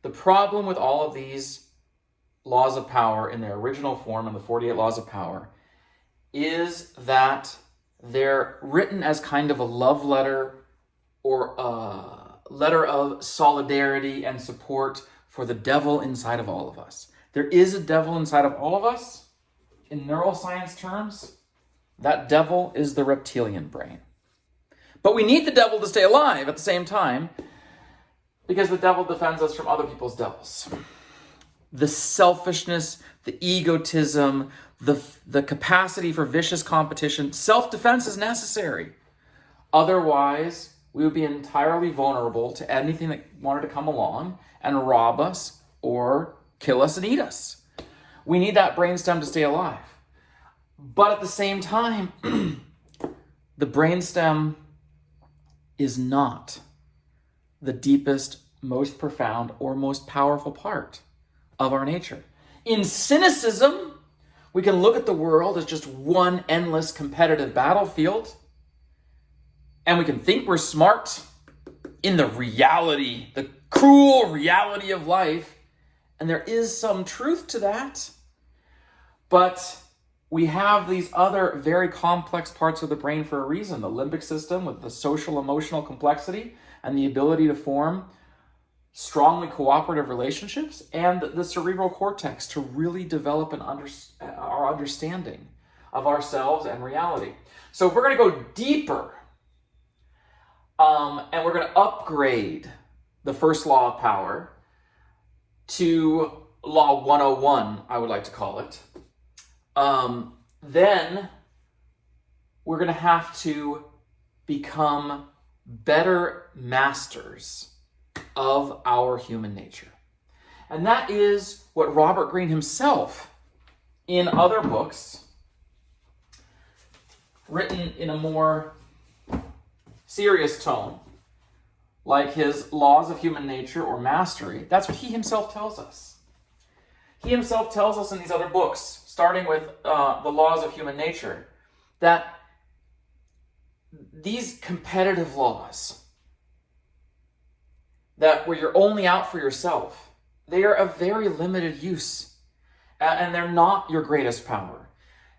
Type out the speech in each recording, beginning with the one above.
The problem with all of these laws of power in their original form, in the 48 laws of power, is that they're written as kind of a love letter or a letter of solidarity and support for the devil inside of all of us. There is a devil inside of all of us. In neuroscience terms, that devil is the reptilian brain. But we need the devil to stay alive at the same time, because the devil defends us from other people's devils. The selfishness, the egotism, the capacity for vicious competition, self-defense is necessary. Otherwise, we would be entirely vulnerable to anything that wanted to come along and rob us or kill us and eat us. We need that brainstem to stay alive. But at the same time, the brainstem is not the deepest, most profound, or most powerful part of our nature. In cynicism, we can look at the world as just one endless competitive battlefield, and we can think we're smart in the reality, the cruel reality of life, and there is some truth to that. But we have these other very complex parts of the brain for a reason. The limbic system with the social emotional complexity and the ability to form strongly cooperative relationships, and the cerebral cortex to really develop our understanding of ourselves and reality. So if we're going to go deeper, and we're going to upgrade the first law of power to law 101, I would like to call it, then we're going to have to become better masters of our human nature. And that is what Robert Greene himself, in other books, written in a more serious tone, like his Laws of Human Nature or Mastery, that's what he himself tells us. He himself tells us in these other books, starting with the Laws of Human Nature, that these competitive laws, that where you're only out for yourself, they are of very limited use, and they're not your greatest power.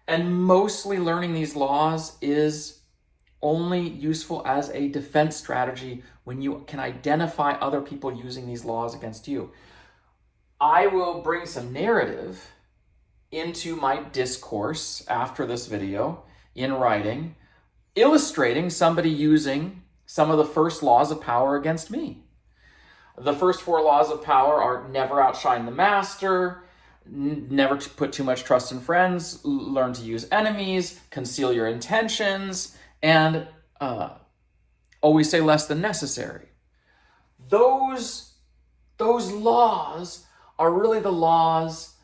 And mostly learning these laws is only useful as a defense strategy when you can identify other people using these laws against you. I will bring some narrative into my discourse after this video in writing, illustrating somebody using some of the first laws of power against me. The first 4 laws of power are never outshine the master, never put too much trust in friends, learn to use enemies, conceal your intentions, and always say less than necessary. Those laws are really the laws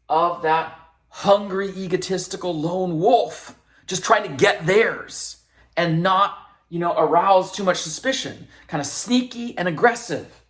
of that hungry, egotistical lone wolf, just trying to get theirs and not, arouse too much suspicion, kind of sneaky and aggressive.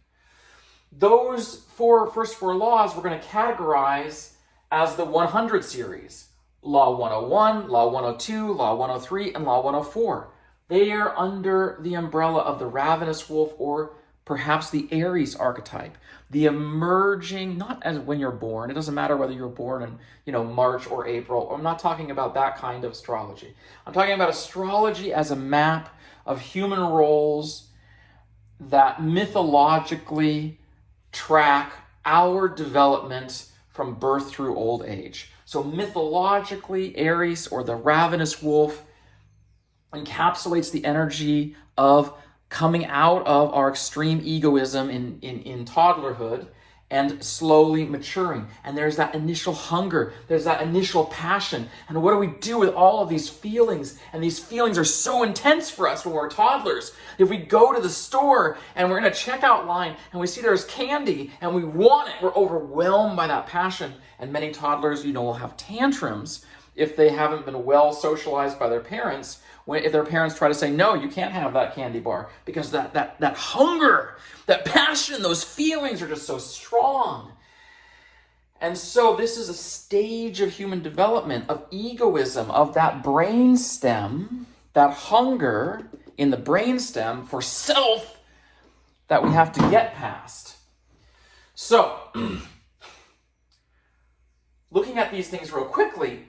Those first four laws we're going to categorize as the 100 series. Law 101, Law 102, Law 103, and Law 104. They are under the umbrella of the ravenous wolf, or perhaps the Aries archetype. The emerging, not as when you're born. It doesn't matter whether you're born in, March or April. I'm not talking about that kind of astrology. I'm talking about astrology as a map of human roles that mythologically track our development from birth through old age. So mythologically, Aries, or the ravenous wolf, encapsulates the energy of coming out of our extreme egoism in toddlerhood and slowly maturing. And there's that initial hunger, there's that initial passion. And what do we do with all of these feelings? And these feelings are so intense for us when we're toddlers. If we go to the store and we're in a checkout line and we see there's candy and we want it, we're overwhelmed by that passion. And many toddlers, will have tantrums if they haven't been well socialized by their parents. If their parents try to say, no, you can't have that candy bar, because that hunger, that passion, those feelings are just so strong. And so this is a stage of human development, of egoism, of that brainstem, that hunger in the brainstem for self that we have to get past. So, looking at these things real quickly,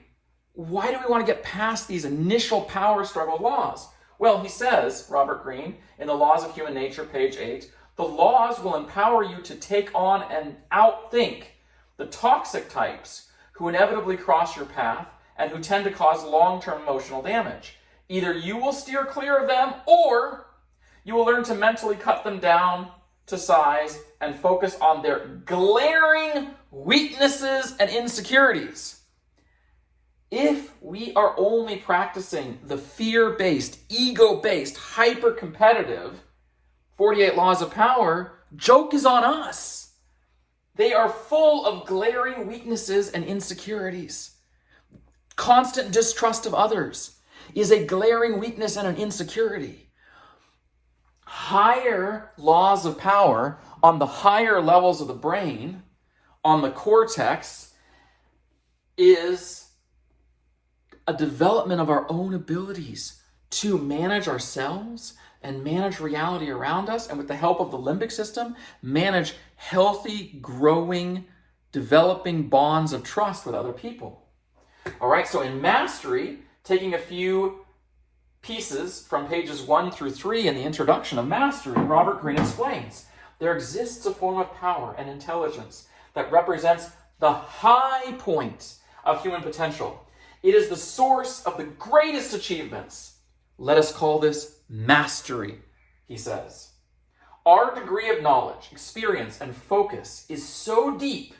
why do we want to get past these initial power struggle laws? Well, he says, Robert Greene, in The Laws of Human Nature, page 8, the laws will empower you to take on and outthink the toxic types who inevitably cross your path and who tend to cause long-term emotional damage. Either you will steer clear of them, or you will learn to mentally cut them down to size and focus on their glaring weaknesses and insecurities. If we are only practicing the fear-based, ego-based, hyper-competitive 48 laws of power, joke is on us. They are full of glaring weaknesses and insecurities. Constant distrust of others is a glaring weakness and an insecurity. Higher laws of power on the higher levels of the brain, on the cortex, is a development of our own abilities to manage ourselves and manage reality around us, and with the help of the limbic system, manage healthy, growing, developing bonds of trust with other people. All right, so in Mastery, taking a few pieces from pages 1 through 3 in the introduction of Mastery, Robert Greene explains, there exists a form of power and intelligence that represents the high point of human potential. It is the source of the greatest achievements. Let us call this mastery, he says. Our degree of knowledge, experience, and focus is so deep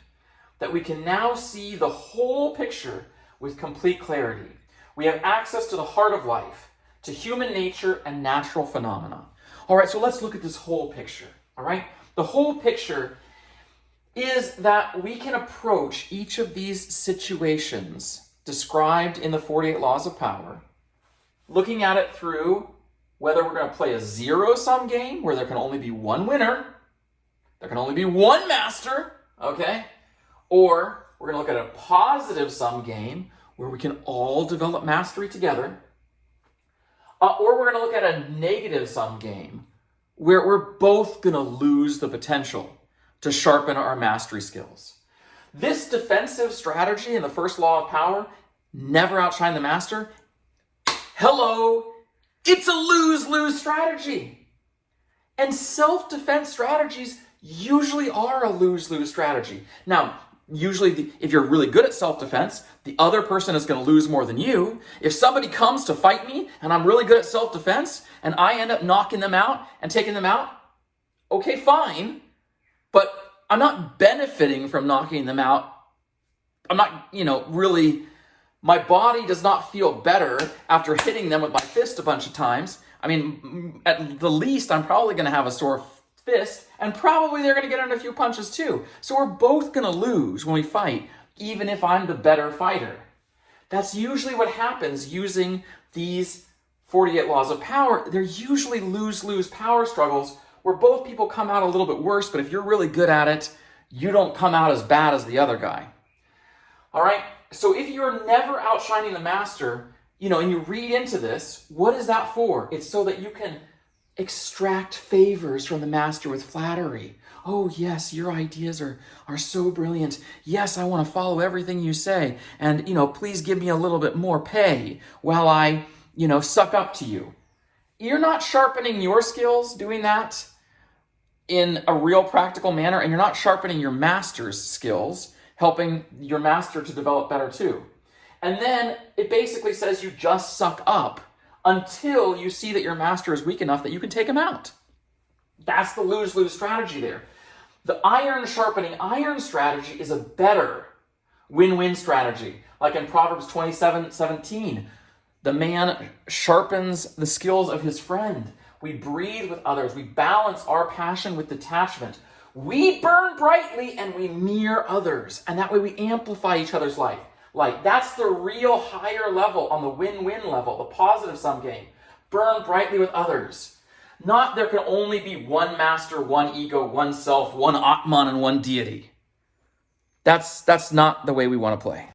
that we can now see the whole picture with complete clarity. We have access to the heart of life, to human nature and natural phenomena. All right, so let's look at this whole picture, all right? The whole picture is that we can approach each of these situations described in the 48 Laws of Power, looking at it through whether we're going to play a zero-sum game where there can only be one winner, there can only be one master, okay? Or we're going to look at a positive-sum game where we can all develop mastery together. Or we're going to look at a negative-sum game where we're both going to lose the potential to sharpen our mastery skills. This defensive strategy in the first law of power, never outshine the master, hello, it's a lose-lose strategy. And self-defense strategies usually are a lose-lose strategy. Now, usually if you're really good at self-defense, the other person is going to lose more than you. If somebody comes to fight me and I'm really good at self-defense and I end up knocking them out and taking them out, okay, fine. But I'm not benefiting from knocking them out. I'm not, really, my body does not feel better after hitting them with my fist a bunch of times. I mean, at the least, I'm probably going to have a sore fist, and probably they're going to get in a few punches too. So we're both going to lose when we fight, even if I'm the better fighter. That's usually what happens using these 48 laws of power. They're usually lose-lose power struggles where both people come out a little bit worse, but if you're really good at it, you don't come out as bad as the other guy. All right? So if you're never outshining the master, and you read into this, what is that for? It's so that you can extract favors from the master with flattery. Oh, yes, your ideas are so brilliant. Yes, I want to follow everything you say. And, please give me a little bit more pay while I, suck up to you. You're not sharpening your skills doing that in a real practical manner, and you're not sharpening your master's skills, helping your master to develop better too. And then it basically says you just suck up until you see that your master is weak enough that you can take him out. That's the lose-lose strategy there. The iron sharpening iron strategy is a better win-win strategy. Like in Proverbs 27:17, the man sharpens the skills of his friend. We breathe with others. We balance our passion with detachment. We burn brightly and we mirror others. And that way we amplify each other's light. That's the real higher level on the win-win level, the positive sum game. Burn brightly with others. Not there can only be one master, one ego, one self, one Atman, and one deity. That's not the way we want to play.